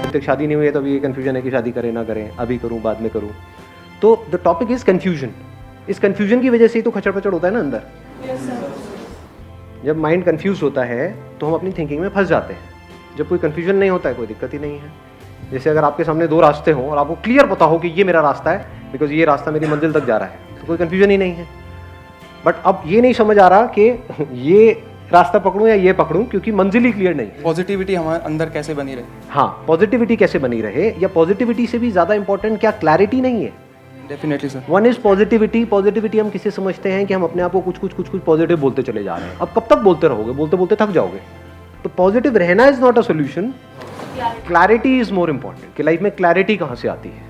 जब तक शादी नहीं हुई है तो अभी ये कन्फ्यूजन है कि शादी करें ना करें, अभी करूँ बाद में करूँ। तो द टॉपिक इज कन्फ्यूजन। इस कन्फ्यूजन की वजह से ही तो खचड़ पचड़ होता है ना अंदर। जब माइंड कन्फ्यूज होता है तो हम अपनी थिंकिंग में फंस जाते हैं। जब कोई कन्फ्यूजन नहीं होता है कोई दिक्कत ही नहीं है। जैसे अगर आपके सामने दो रास्ते हों और आपको क्लियर पता हो कि ये मेरा रास्ता है बिकॉज ये रास्ता मेरी मंजिल तक जा रहा है, तो कोई कन्फ्यूजन ही नहीं है। बट अब ये नहीं समझ आ रहा कि ये रास्ता पकड़ूं या ये पकड़ूं, क्योंकि मंजिल ही क्लियर नहीं है। पॉजिटिविटी हमारे अंदर कैसे बनी रहे? हाँ, पॉजिटिविटी कैसे बनी रहे, या पॉजिटिविटी से भी ज़्यादा इंपॉर्टेंट क्या क्लैरिटी नहीं है? Definitely sir. One is positivity. Positivity हम किसे समझते हैं कि हम अपने आप को कुछ पॉजिटिव बोलते चले जा रहे हैं। अब कब तक बोलते रहोगे? बोलते बोलते थक जाओगे। तो पॉजिटिव रहना is not a solution, clarity is more important. कि लाइफ में क्लैरिटी कहाँ से आती है?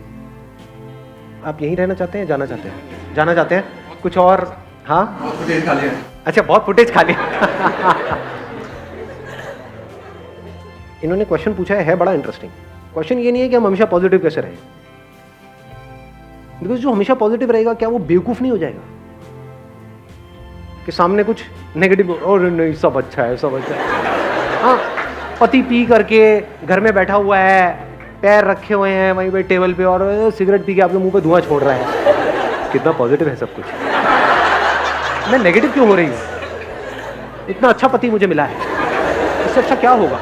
आप यहीं रहना चाहते हैं, जाना चाहते हैं? जाना चाहते हैं? कुछ और? हाँ, फुटेज खा लिया। अच्छा, बहुत फुटेज खा लिया। इन्होंने क्वेश्चन पूछा है बड़ा इंटरेस्टिंग। क्वेश्चन ये नहीं है कि हम हमेशा पॉजिटिव कैसे रहें, बिकॉज जो हमेशा पॉजिटिव रहेगा क्या वो बेवकूफ नहीं हो जाएगा कि सामने कुछ नेगेटिव और नहीं सब अच्छा है, सब अच्छा है। हाँ, पति पी करके घर में बैठा हुआ है, पैर रखे हुए हैं वहीं पे टेबल पे और सिगरेट पी के आपके मुंह पे धुआं छोड़ रहा है। कितना पॉजिटिव है सब कुछ। मैं नेगेटिव क्यों हो रही हूँ? इतना अच्छा पति मुझे मिला है, इससे अच्छा क्या होगा?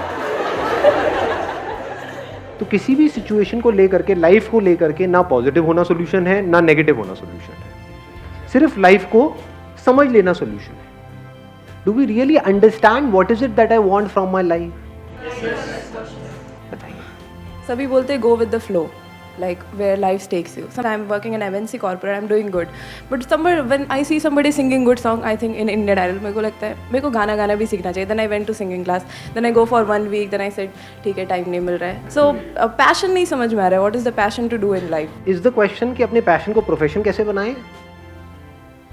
तो किसी भी सिचुएशन को लेकर के, लाइफ को लेकर के, ना पॉजिटिव होना सोल्यूशन है ना नेगेटिव होना सोल्यूशन है। सिर्फ लाइफ को समझ लेना सोल्यूशन है। Do we really understand what is it that I want from my life? बताइए। सभी बोलते go with the flow, like where life takes you. So I'm working in MNC corporate, I'm doing good. But somewhere when I see somebody singing good song, I think in Indian Idol, मेरे को लगता है मेरे को गाना भी सीखना चाहिए. Then I went to singing class. Then I go for 1 week. Then I said ठीक है, टाइम नहीं मिल रहा है. So passion नहीं समझ में आ रहा है. What is the passion to do in life? Is the question कि अपने पैशन को प्रोफेशन कैसे बनाएं.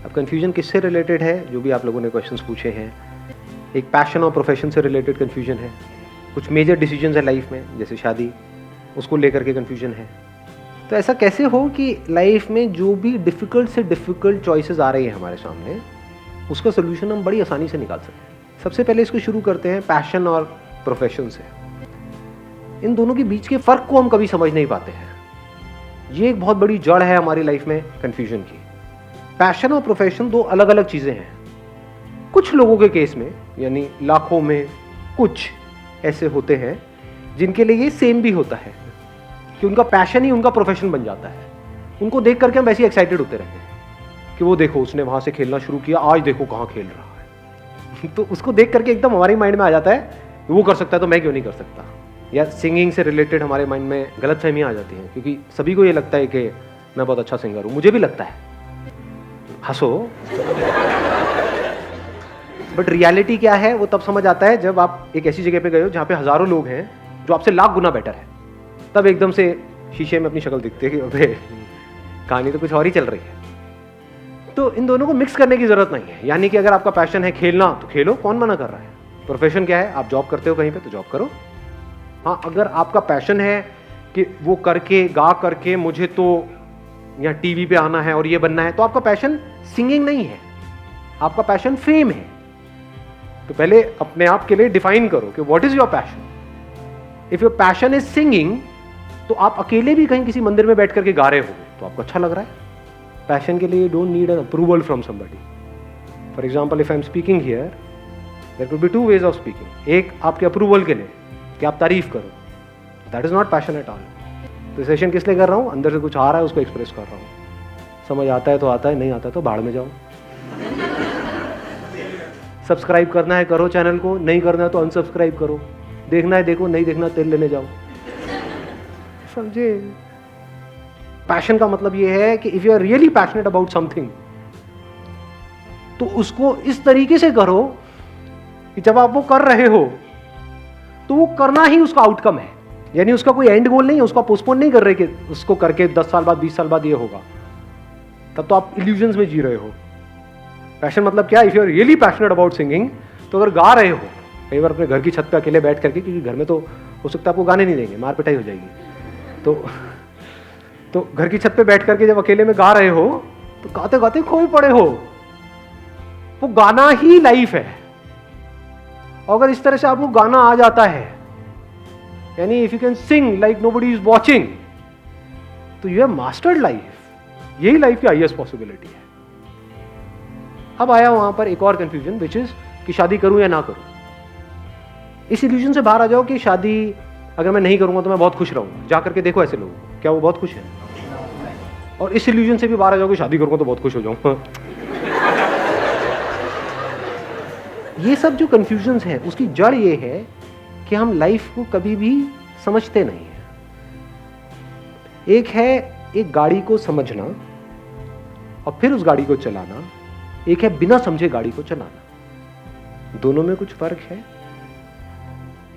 अब कंफ्यूजन किससे रिलेटेड है? जो भी आप लोगों ने क्वेश्चंस पूछे हैं, एक पैशन और प्रोफेशन से रिलेटेड कंफ्यूजन है. कुछ मेजर डिसीजंस है लाइफ में, जैसे शादी, उसको लेकर के कंफ्यूजन है. तो ऐसा कैसे हो कि लाइफ में जो भी डिफ़िकल्ट से डिफ़िकल्ट चॉइसेस आ रही है हमारे सामने, उसका सोल्यूशन हम बड़ी आसानी से निकाल सकते हैं. सबसे पहले इसको शुरू करते हैं पैशन और प्रोफेशन से. इन दोनों के बीच के फ़र्क को हम कभी समझ नहीं पाते हैं. ये एक बहुत बड़ी जड़ है हमारी लाइफ में कन्फ्यूजन की. पैशन और प्रोफेशन दो अलग अलग चीज़ें हैं. कुछ लोगों के केस में, यानी लाखों में कुछ ऐसे होते हैं जिनके लिए ये सेम भी होता है कि उनका पैशन ही उनका प्रोफेशन बन जाता है. उनको देख करके हम वैसे ही एक्साइटेड होते रहते हैं कि वो देखो उसने वहाँ से खेलना शुरू किया, आज देखो कहाँ खेल रहा है. तो उसको देख करके एकदम हमारी माइंड में आ जाता है वो कर सकता है तो मैं क्यों नहीं कर सकता. या सिंगिंग से रिलेटेड हमारे माइंड में गलतफहमियाँ आ जाती हैं, क्योंकि सभी को ये लगता है कि मैं बहुत अच्छा सिंगर हूँ. मुझे भी लगता है, हंसो. बट रियलिटी क्या है वो तब समझ आता है जब आप एक ऐसी जगह पे गए हो जहाँ पे हज़ारों लोग हैं जो आपसे लाख गुना बेटर है. तब एकदम से शीशे में अपनी शक्ल दिखती है कि अबे कहानी तो कुछ और ही चल रही है. तो इन दोनों को मिक्स करने की ज़रूरत नहीं है. यानी कि अगर आपका पैशन है खेलना तो खेलो, कौन मना कर रहा है. प्रोफेशन क्या है? आप जॉब करते हो कहीं पे तो जॉब करो. हाँ, अगर आपका पैशन है कि वो करके गा करके मुझे तो यहाँ टीवी पे आना है और ये बनना है, तो आपका पैशन सिंगिंग नहीं है, आपका पैशन फेम है. तो पहले अपने आप के लिए डिफाइन करो कि what is your passion. If your passion is singing, तो आप अकेले भी कहीं किसी मंदिर में बैठ करके गा रहे हो तो आपको अच्छा लग रहा है. पैशन के लिए don't need an approval from somebody. For example, if I am speaking here, there could be 2 ways of speaking. एक आपके अप्रूवल के लिए कि आप तारीफ करो, that is not passion at all. तो सेशन किस लिए कर रहा हूँ? अंदर से कुछ आ रहा है उसको एक्सप्रेस कर रहा हूँ. समझ आता है तो आता है, नहीं आता तो बाहर में जाओ. सब्सक्राइब करना है करो चैनल को, नहीं करना है तो अनसब्सक्राइब करो. देखना है देखो, नहीं देखना तेल लेने जाओ. समझे? पैशन का मतलब ये है कि if you are really passionate about something, तो उसको इस तरीके से करो कि जब आप वो कर रहे हो तो वो करना ही उसका आउटकम है. यानी उसका कोई एंड गोल नहीं है, उसको पोस्टपोन नहीं कर रहे कि उसको करके 10 साल बाद 20 साल बाद ये होगा. तब तो आप इल्यूजन्स में जी रहे हो. पैशन मतलब क्या? If you are really passionate about singing, तो अगर गा रहे हो कई बार अपने घर की छत पे अकेले बैठ करके, क्योंकि घर में तो हो सकता है आपको गाने नहीं देंगे, मार पिटाई हो जाएगी, तो घर की छत पे बैठ करके जब अकेले में गा रहे हो तो गाते गाते खोए पड़े हो. वो गाना ही लाइफ है. अगर इस तरह से आपको गाना आ जाता है यानी if you can sing like nobody is watching, तो यू हैव मास्टर्ड लाइफ। यही लाइफ की हाईएस्ट पॉसिबिलिटी है। अब आया वहां पर एक और कंफ्यूजन, विच इज कि शादी करूं या ना करूं। इस इल्यूजन से बाहर आ जाओ कि शादी अगर मैं नहीं करूंगा तो मैं बहुत खुश रहूंगा। जा करके देखो ऐसे लोगों को, क्या वो बहुत खुश है? और इस इल्यूजन से भी बाहर आ जाओ कि शादी करूंगा तो बहुत खुश हो जाऊंगा। ये सब जो कंफ्यूजन्स हैं उसकी जड़ ये है कि हम लाइफ को कभी भी समझते नहीं हैं। एक है एक गाड़ी को समझना और फिर उस गाड़ी को चलाना, एक है बिना समझे गाड़ी को चलाना। दोनों में कुछ फर्क है।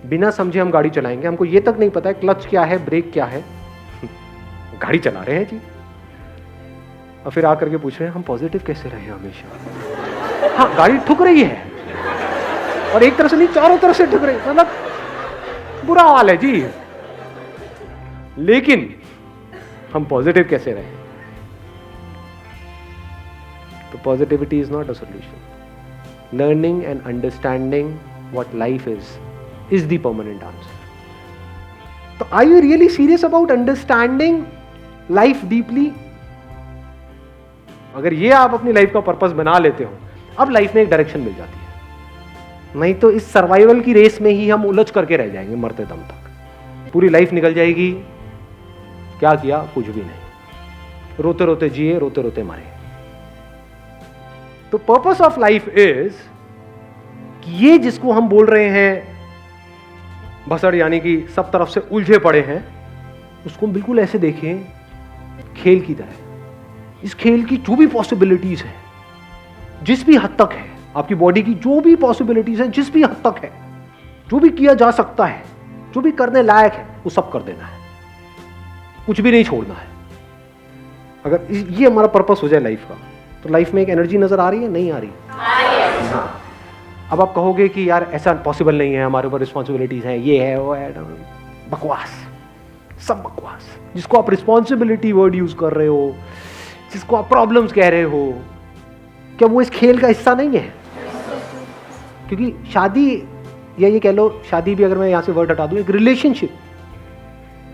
बिना समझे हम गाड़ी चलाएंगे, हमको ये तक नहीं पता है क्लच क्या है, ब्रेक क्या है, गाड़ी चला रहे हैं जी, और फिर आकर के पूछ रहे हैं हम पॉजिटिव कैसे रहे हमेशा। हाँ, गाड़ी ठुक रही है और एक तरफ से नहीं, चारों तरफ से ठुक रही, मतलब बुरा हाल है जी, लेकिन हम पॉजिटिव कैसे रहे? तो positivity is not a solution. Learning and understanding what life is the permanent answer. तो are you really serious about understanding life deeply? अगर ये आप अपनी लाइफ का पर्पस बना लेते हो, अब लाइफ में एक डायरेक्शन मिल जाती है। नहीं तो इस सर्वाइवल की रेस में ही हम उलझ करके रह जाएंगे मरते दम तक। पूरी लाइफ निकल जाएगी, क्या किया? कुछ भी नहीं। रोते रोते जिए, रोते रोते मरे। तो पर्पस ऑफ लाइफ इज कि ये जिसको हम बोल रहे हैं भसड़, यानी कि सब तरफ से उलझे पड़े हैं, उसको बिल्कुल ऐसे देखें खेल की तरह। इस खेल की जो भी पॉसिबिलिटीज है, जिस भी हद तक है, आपकी बॉडी की जो भी पॉसिबिलिटीज है, जिस भी हद तक है, जो भी किया जा सकता है, जो भी करने लायक है, वो सब कर देना है, कुछ भी नहीं छोड़ना है। अगर ये हमारा पर्पस हो जाए लाइफ का, तो लाइफ में एक एनर्जी नजर आ रही है, नहीं आ रही? हाँ। अब आप कहोगे कि यार ऐसा पॉसिबल नहीं है, हमारे ऊपर रिस्पॉन्सिबिलिटीज हैं, ये है वो है, बकवास, सब बकवास। जिसको आप रिस्पॉन्सिबिलिटी वर्ड यूज कर रहे हो, जिसको आप प्रॉब्लम्स कह रहे हो, क्या वो इस खेल का हिस्सा नहीं है? क्योंकि शादी, या ये कह लो शादी भी, अगर मैं यहां से वर्ड हटा दूं, एक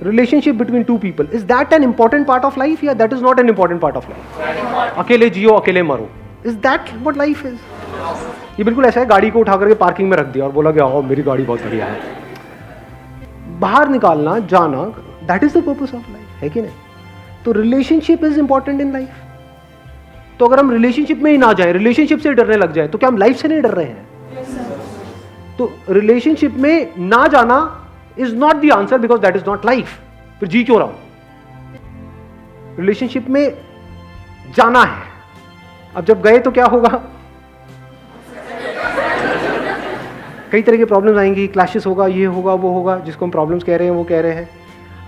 relationship between two people, is that an important part of life या that is not an important part of life? अकेले जियो अकेले मरो, is that what life is? ये बिल्कुल ऐसा है, गाड़ी को उठा करके पार्किंग में रख दिया और बोला कि आओ मेरी गाड़ी बहुत बढ़िया है। बाहर निकालना, जाना, that is the purpose of life, है कि नहीं? तो relationship is important in life. तो अगर हम रिलेशनशिप में ही ना जाए, रिलेशनशिप से डरने लग जाए, तो क्या हम लाइफ से नहीं डर रहे हैं? तो रिलेशनशिप में ना जाना is not the answer, because that is not life. फिर जी क्यों रहा हूं? रिलेशनशिप में जाना है। अब जब गए तो क्या होगा? कई तरह की प्रॉब्लम्स आएंगी, क्लैशेस होगा, ये होगा, वो होगा, जिसको हम प्रॉब्लम्स कह रहे हैं वो कह रहे हैं।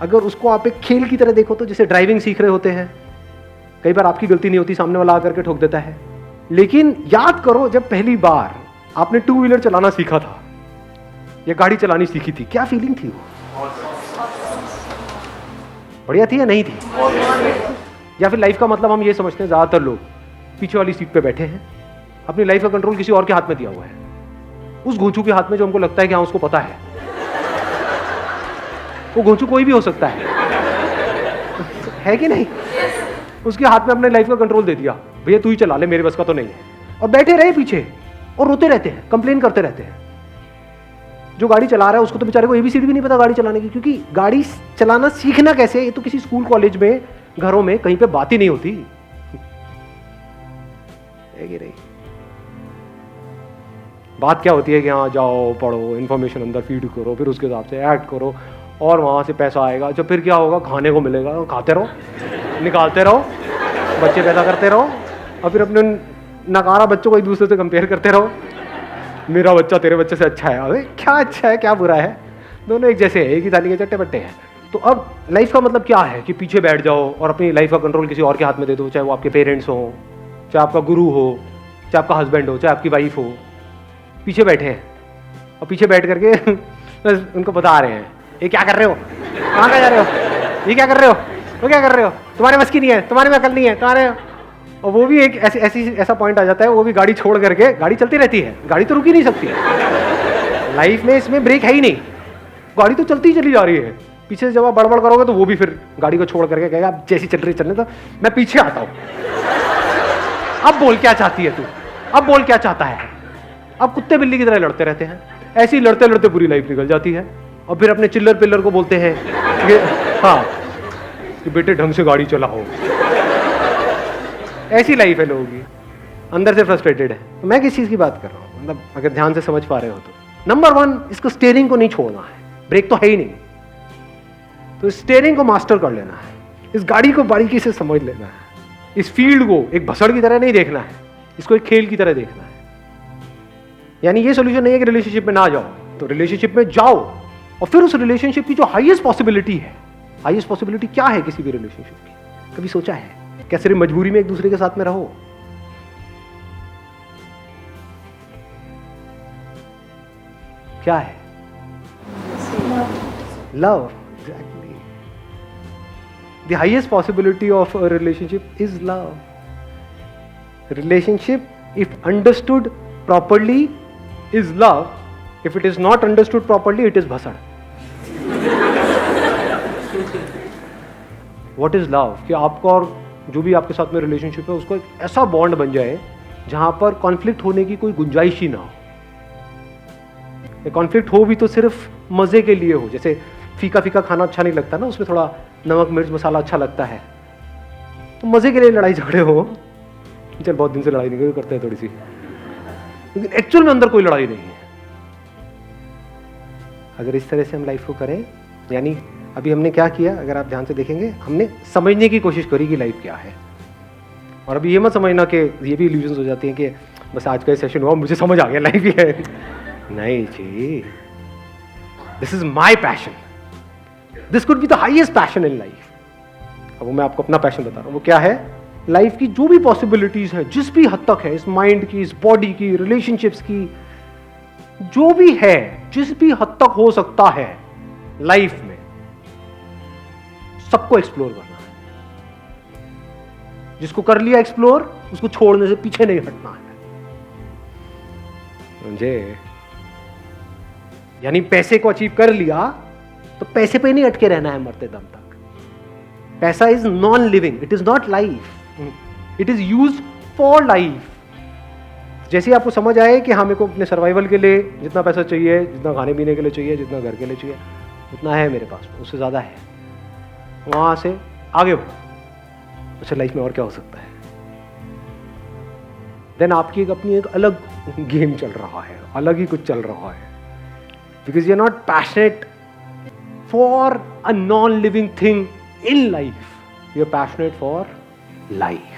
अगर उसको आप एक खेल की तरह देखो, तो जैसे ड्राइविंग सीख रहे होते हैं, कई बार आपकी गलती नहीं होती, सामने वाला आकर के ठोक देता है, लेकिन याद करो जब पहली बार आपने टू व्हीलर चलाना सीखा था या गाड़ी चलानी सीखी थी, क्या फीलिंग थी? वो बढ़िया थी या नहीं थी? या फिर लाइफ का मतलब हम ये समझते हैं, ज्यादातर लोग पीछे वाली सीट पे बैठे हैं, अपनी लाइफ का कंट्रोल किसी और के हाथ में दिया हुआ है, उस घोंचू के हाथ में जो हमको लगता है कि हाँ उसको पता है। वो घोंचू कोई भी हो सकता है कि नहीं? उसके हाथ में अपने लाइफ का कंट्रोल दे दिया, भैया तू ही चला ले, मेरे बस का तो नहीं है, और बैठे रहे पीछे और रोते रहते हैं, कंप्लेन करते रहते हैं। जो गाड़ी चला रहा है उसको तो बेचारे को एबीसीडी भी नहीं पता गाड़ी चलाने की, क्योंकि गाड़ी चलाना सीखना कैसे, ये तो किसी स्कूल कॉलेज में, घरों में कहीं पे बात ही नहीं होती है कि नहीं? बात क्या होती है कि हाँ जाओ पढ़ो, इन्फॉर्मेशन अंदर फीड करो, फिर उसके हिसाब से एक्ट करो, और वहाँ से पैसा आएगा, जब फिर क्या होगा, खाने को मिलेगा, खाते रहो, निकालते रहो, बच्चे पैदा करते रहो, और फिर अपने नकारा बच्चों को एक दूसरे से कंपेयर करते रहो, मेरा बच्चा तेरे बच्चे से अच्छा है। अरे क्या अच्छा है, क्या बुरा है, दोनों एक जैसे है, एक ही थाली के चट्टे बट्टे हैं। तो अब लाइफ का मतलब क्या है कि पीछे बैठ जाओ और अपनी लाइफ का कंट्रोल किसी और के हाथ में दे दो, चाहे वो आपके पेरेंट्स हो, चाहे आपका गुरु हो, चाहे आपका हस्बैंड हो, चाहे आपकी वाइफ हो, पीछे बैठे हैं और पीछे बैठ करके बस उनको बता रहे हैं, ये क्या कर रहे हो, कहाँ जा रहे हो, ये क्या कर रहे हो, वो क्या कर रहे हो, तुम्हारे बस की नहीं है, तुम्हारे में अकल नहीं है तुम्हारे। और वो भी एक ऐसा पॉइंट आ जाता है, वो भी गाड़ी छोड़ करके, गाड़ी चलती रहती है, गाड़ी तो रुक ही नहीं सकती, लाइफ में इसमें ब्रेक है ही नहीं, गाड़ी तो चलती ही चली जा रही है, पीछे से जब आप बड़बड़ करोगे तो वो भी फिर गाड़ी को छोड़ करके कहेगा आप जैसी चल रही चलने तो मैं पीछे आता हूँ। अब बोल क्या चाहती है तू, अब बोल क्या चाहता है। अब कुत्ते बिल्ली की तरह लड़ते रहते हैं, ऐसे ही लड़ते लड़ते पूरी लाइफ निकल जाती है। और फिर अपने चिल्लर पिल्लर को बोलते हैं कि हाँ कि बेटे ढंग से गाड़ी चलाओ। ऐसी लाइफ है लोगों की, अंदर से फ्रस्ट्रेटेड है। तो मैं किस चीज़ की बात कर रहा हूँ, मतलब अगर ध्यान से समझ पा रहे हो तो नंबर 1, इसको स्टीयरिंग को नहीं छोड़ना है, ब्रेक तो है ही नहीं, तो स्टीयरिंग को मास्टर कर लेना है, इस गाड़ी को बारीकी से समझ लेना है, इस फील्ड को एक भसड़ की तरह नहीं देखना है, इसको एक खेल की तरह देखना है। यानी ये सोल्यूशन नहीं है कि रिलेशनशिप में ना जाओ, तो रिलेशनशिप में जाओ और फिर उस रिलेशनशिप की जो हाईएस्ट पॉसिबिलिटी है, हाईएस्ट पॉसिबिलिटी क्या है किसी भी रिलेशनशिप की, कभी सोचा है? क्या सिर्फ मजबूरी में एक दूसरे के साथ में रहो? क्या है? Love. Exactly, the highest possibility of a relationship is love. Relationship if understood properly is love. If it is not understood properly, it is bhasad. What is love? कि आपका और जो भी आपके साथ में रिलेशनशिप है उसको एक ऐसा बॉन्ड बन जाए जहां पर कॉन्फ्लिक्ट होने की कोई गुंजाइश ही ना हो। कॉन्फ्लिक्ट हो भी तो सिर्फ मजे के लिए हो, जैसे फीका फीका खाना अच्छा नहीं लगता ना, उसमें थोड़ा नमक मिर्च मसाला अच्छा लगता है, तो मजे के लिए लड़ाई झगड़े हो। चल बहुत दिन से लड़ाई नहीं करते हैं थोड़ी सी, लेकिन एक्चुअल में अंदर कोई लड़ाई नहीं है। अगर इस तरह से हम लाइफ को करें, यानी अभी हमने क्या किया, अगर आप ध्यान से देखेंगे, हमने समझने की कोशिश करी कि लाइफ क्या है। और अभी ये मत समझना कि ये भी इल्यूजन्स हो जाती हैं कि बस आज का ये सेशन हुआ मुझे समझ आ गया लाइफ ही है। नहीं जी, this is my passion, this could be the highest passion in life. अब मैं आपको अपना पैशन बता रहा हूँ, वो क्या है? लाइफ की जो भी पॉसिबिलिटीज है, जिस भी हद तक है, इस माइंड की, इस बॉडी की, रिलेशनशिप्स की, जो भी है, जिस भी हद तक हो सकता है लाइफ में, सबको एक्सप्लोर करना है। जिसको कर लिया एक्सप्लोर, उसको छोड़ने से पीछे नहीं हटना है, समझे? यानी पैसे को अचीव कर लिया तो पैसे पे नहीं अटके रहना है मरते दम तक। पैसा is non living, it is not life, it is used for life. जैसे आपको समझ आए कि हाँ मेरे को अपने सर्वाइवल के लिए जितना पैसा चाहिए, जितना खाने पीने के लिए चाहिए, जितना घर के लिए चाहिए, उतना है मेरे पास, उससे ज़्यादा है, वहाँ से आगे बढ़ो। अच्छा, लाइफ में और क्या हो सकता है? देन आपकी एक अपनी एक अलग गेम चल रहा है, अलग ही कुछ चल रहा है, because you are not passionate for a non living thing in life, you are passionate for life.